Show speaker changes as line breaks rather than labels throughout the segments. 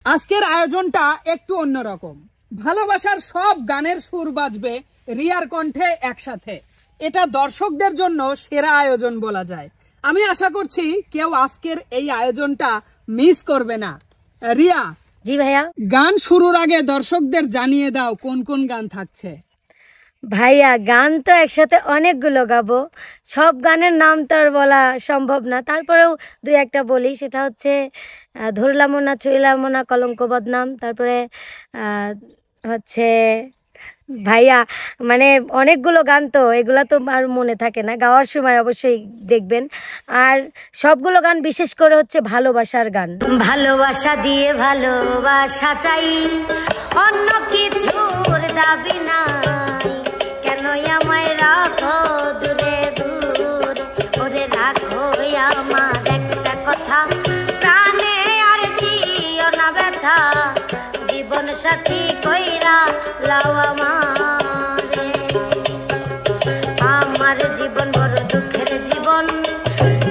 আজকের আয়োজনটা একটু অন্যরকম। ভালোবাসার সব গানের সুর বাজবে রিয়ার কণ্ঠে একসাথে। এটা দর্শকদের জন্য সেরা আয়োজন বলা যায়। আমি আশা করছি কেউ আজকের এই আয়োজনটা মিস করবে না। রিয়া।
জি ভাইয়া।
গান শুরুর আগে দর্শকদের জানিয়ে দাও কোন কোন গান থাকছে।
ভাইয়া গান তো একসাথে অনেকগুলো গাবো, সব গানের নাম তো আর বলা সম্ভব না, তারপরেও দুই একটা বলি। সেটা হচ্ছে ধরলামও না ছুঁইলামও না কলঙ্ক বদনাম, তারপরে হচ্ছে ভাইয়া মানে অনেকগুলো গান, তো এগুলা তো আর মনে থাকে না, গাওয়ার সময় অবশ্যই দেখবেন। আর সবগুলো গান বিশেষ করে হচ্ছে ভালোবাসার গান। ভালোবাসা দিয়ে ভালোবাসা চাই, অন্য কিছুর দাবি নাই, কেন আমায় রাখো দূরে দূর, ওরে রাখো আমার একটা কথা, প্রাণে আর দিও না ব্যথা, জীবন সাথী কইরা লাও আমারে, আমার জীবন বড় দুঃখের জীবন,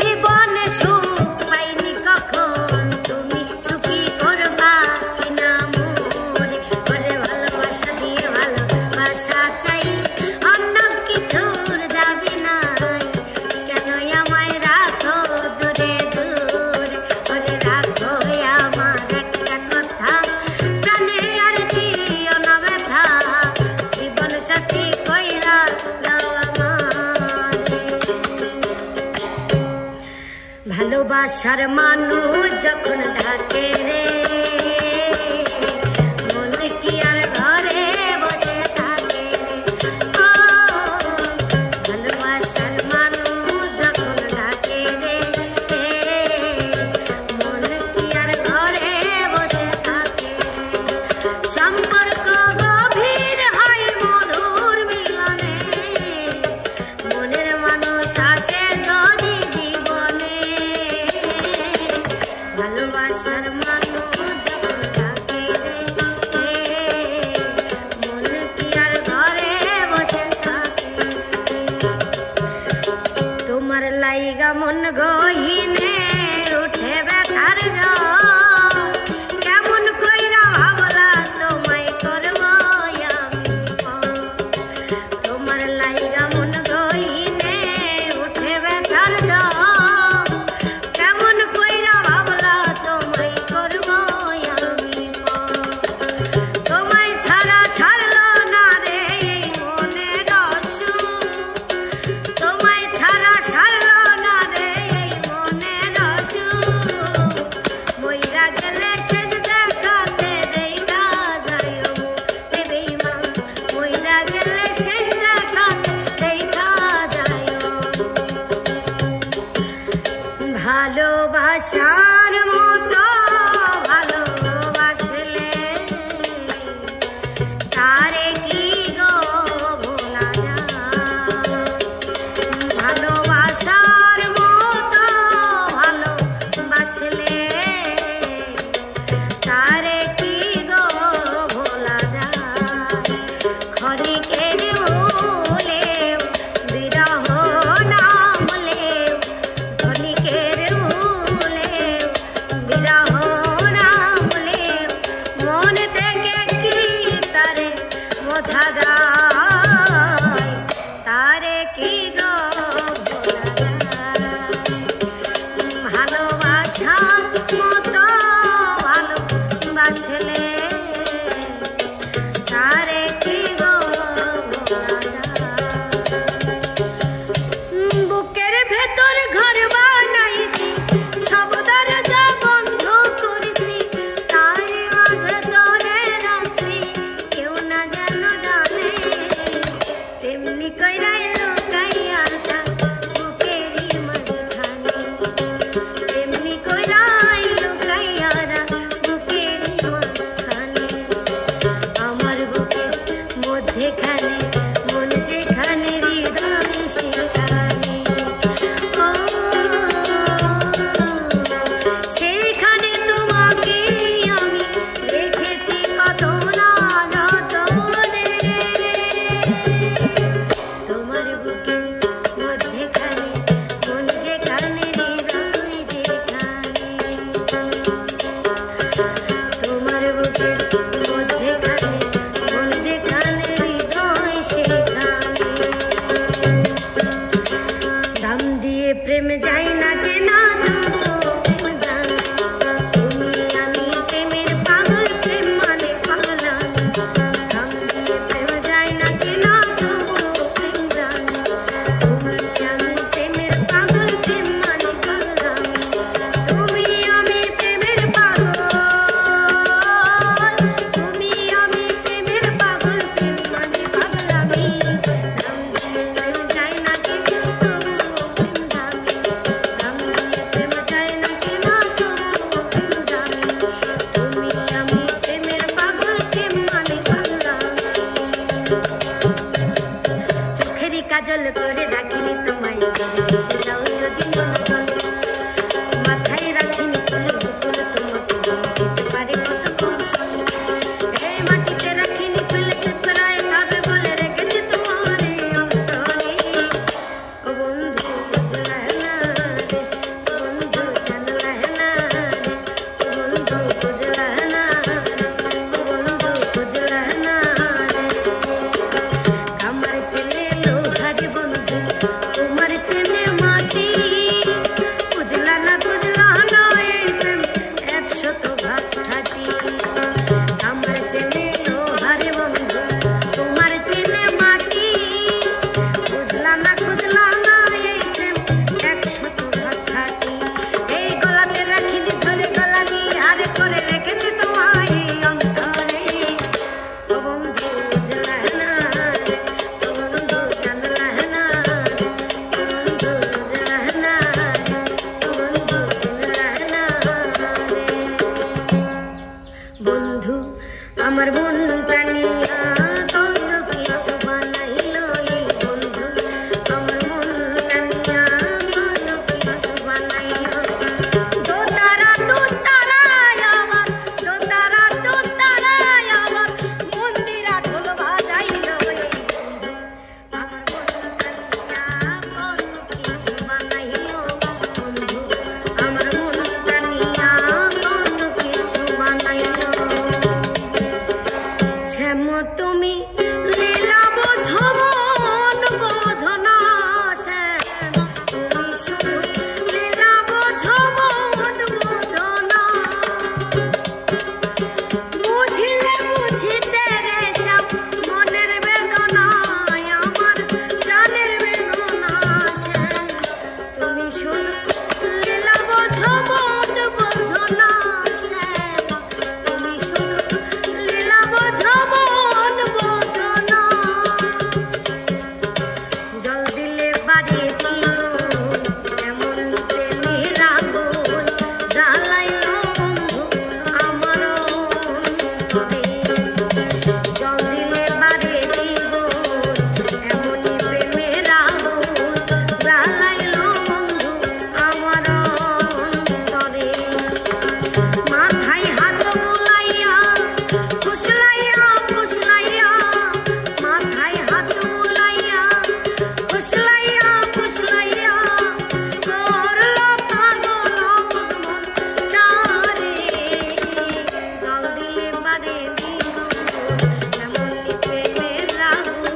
জীবনে সুখ পাইনি কখন, তুমি সুখী করবা কিনা মোরে, ওরে ভালোবাসা দিয়ে ভালোবাসা চাই, অন্য কিছুর দাবি নাই, কেন আমায় রাখো দূরে দূর, ওরে রাখো আমার একটা কথা, প্রাণে আর দিও না ব্যথা, জীবন সাথী কইরা লাও আমারে। ভালোবাসার মানুষ যখন ডাকে রে, মন কি আর ঘরে বসে থাকে রে, ও ভালোবাসার মানুষ যখন ডাকে রে, মন কি আর ঘরে বসে থাকে রে, সম্পর্ক গভীর হয় মধুর মিলনে, মনের মানুষ আসে যদি জীবনে, ভালোবাসার মানুষ যখন ডাকে রে, মন কি আর ঘরে বসে থাকে, তোমার লাইগা মন গহিনে উঠে ব্যথার জ্বর, কেমন কইরা ভাবলা তোমায় করব আমি পর, তোমার লাইগা মন গহিনে উঠে ব্যথার জ্বর, কেমন কইরা ভাবলা তোমায় করব আমি পর, তোমায় ছাড়া সারলো না রে এই মনের অসুখ, তোমায় ছাড়া সারলো না রে এই মনের অসুখ, মইরা গেলে শেষ দেখাতে দেখা যায় রে বেঈমান, মইরা গেলে শেষ দেখাতে দেখা যায়, ভালোবাসার মতো ভালোবাসলে তারে কি গো ভোলা যায়, ভালোবাসার মতো ভালোবাসলে তারে কি গো ভোলা যায়, ক্ষণিকের হলেও বিরহ নামলেও, ক্ষণিকের হলেও বিরহ নামলেও, মন থেকে কি তারে বোঝা যায়, তারে কি গো ভোলা যায়, ভালোবাসার মতো ভালোবাসলে তারে কি গো ভোলা যায়, বুকের ভেতর ঘর বানাইছি, সব দরজা বন্ধ করেছি, তার মাঝে তোরে রাখছি, কেউ না যেন জানে, তেমনি কইরা লুকাইয়া থাক বুকেরই মাঝখানে, তেমনি কইরা লুকাইয়া রাখ বুকেরই মাঝখানে। ভেসে যাও যদি মন বলে, মাথায় রাখিনি তুলে বুকুর তোমাকে বলে দিতে পারে কত কৌশলে। এই মাটিতে রাখিনি পেলে টুকরায় খাবে বলে রেখেছি তোমার এই অন্তরে। ও বন্ধু বুঝলা না রে, ও বন্ধু জানলা না রে, ও বন্ধু বুঝলা না রে, ও বন্ধু বুঝলা না রে। আমার চেনে লোহারে বন্ধু, তোমার চেনে মাটি, বুঝলা না এই প্রেম 100 ভাগ খাটি। আমার চেনে লোহারে বন্ধু, তোমার চেনে মাটি, বুঝলা না এই প্রেম 100 ভাগ খাটি। এই গলাতে রাখিনি ধরে গলা দিয়ে হারে করে রেখেছি তোমায় এই অন্তরে। ও বন্ধু বুঝলা না রে, ও বন্ধু জানলা না রে, ও বন্ধু বুঝলা না রে, ও বন্ধু জানলা না রে। বন্ধু আমার মনটা নিয়া কত কিছু বানাইলো এই বন্ধু, আমার মনটা নিয়া কত কিছু বানাইলো। দোতারায় আমার, দোতারায় আমার মন্দিরা ঢোল বাজাইলো এই বন্ধু, আমার মনটা নিয়া কত কিছু বানাইলো বন্ধু, আমার মনটা নিয়া কত কিছু বানাইলো। শ্যাম তুমি লীলা বোঝো মন বোঝো না, শ্যাম তুমি শুধু লীলা বোঝো মন বোঝো না। বুঝিলে বুঝিতে রে সব মনের বেদনায় আমার প্রাণের বেদনা, শ্যাম তুমি শুধু লীলা বোঝো মন বোঝো না, শ্যাম তুমি শুধু লীলা বোঝো মন বোঝো না। জল দিলে বাড়িয়ে দিল এমন প্রেমের আগুন, জ্বালাইলো বন্ধু আমার অন্তরে। জল দিলে বাড়িয়ে দিল এমনই প্রেমের আগুন, জ্বালাইলো বন্ধু আমার অন্তরে। মাথায় হাত বুলাইয়া ফুসলাইয়া ফুসলাইয়া, মাথায় হাত বুলাইয়া ফুসলাইয়া ফুসলাইয়া, করলো পাগল বুঝমন না রে। জল দিলে বারে দিল এমনই প্রেমের আগুন,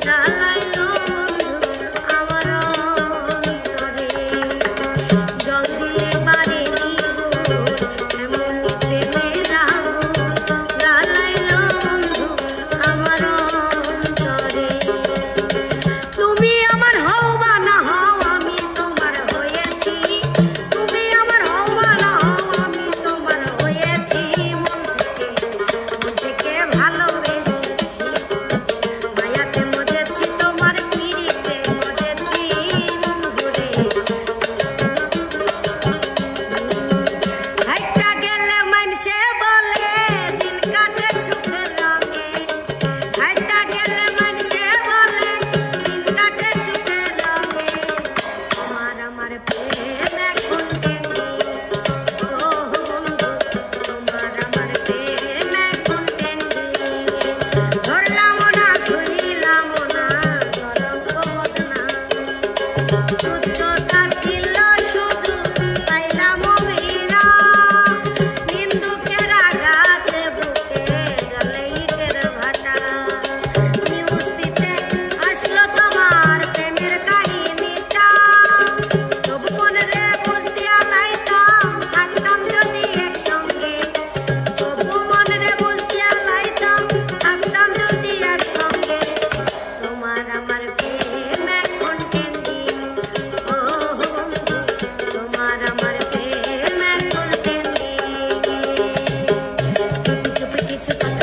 জ্বালাইলো বন্ধু আমার অন্তরে। জল দিলে বারে দিল এমনই প্রেমের আগুন, জ্বালাইলো বন্ধু আমার অন্তরে। তুমি আমার হও বা না হও আমি তোমার হয়েছি, তুমি আমার হও বা না হও আমি তোমার হয়েছি। মন থেকে ভালোবেসেছি, মায়াতে মজেছি তোমার পিরিতে মজেছি বন্ধুরে। হাইটা গেলে মানছে বলে দিন কাটে সুখের রঙে, হাইটা গেলে মানছে বলে দিন কাটে সুখের রঙে। তোমার আমার প্রেম এখন টেন্ডি, ও বন্ধু তোমার আমার প্রেম এখন টেন্ডি। ধরলাম না ছুঁইলাম না কলঙ্ক বদনা, তুচ্ছতা ছিল শুধু পাইলাম অভিরা। নিন্দুকের আঘাতে বুকে জ্বলে ইটের ভাটা, নিউজ দিতে আসলো তোমার প্রেমের কাহিনীটা। তবু মনে রে বুঝ দিয়া লাইতাম থাকতাম যদি একসঙ্গে, তবু মনে রে বুঝ দিয়া লাইতাম থাকতাম যদি একসঙ্গে। তোমার আমার প্রেম এখন টেন্ডি, ও বন্ধু তোমার আমার প্রেম এখন টেন্ডি। চুপি চুপি কিছু কথা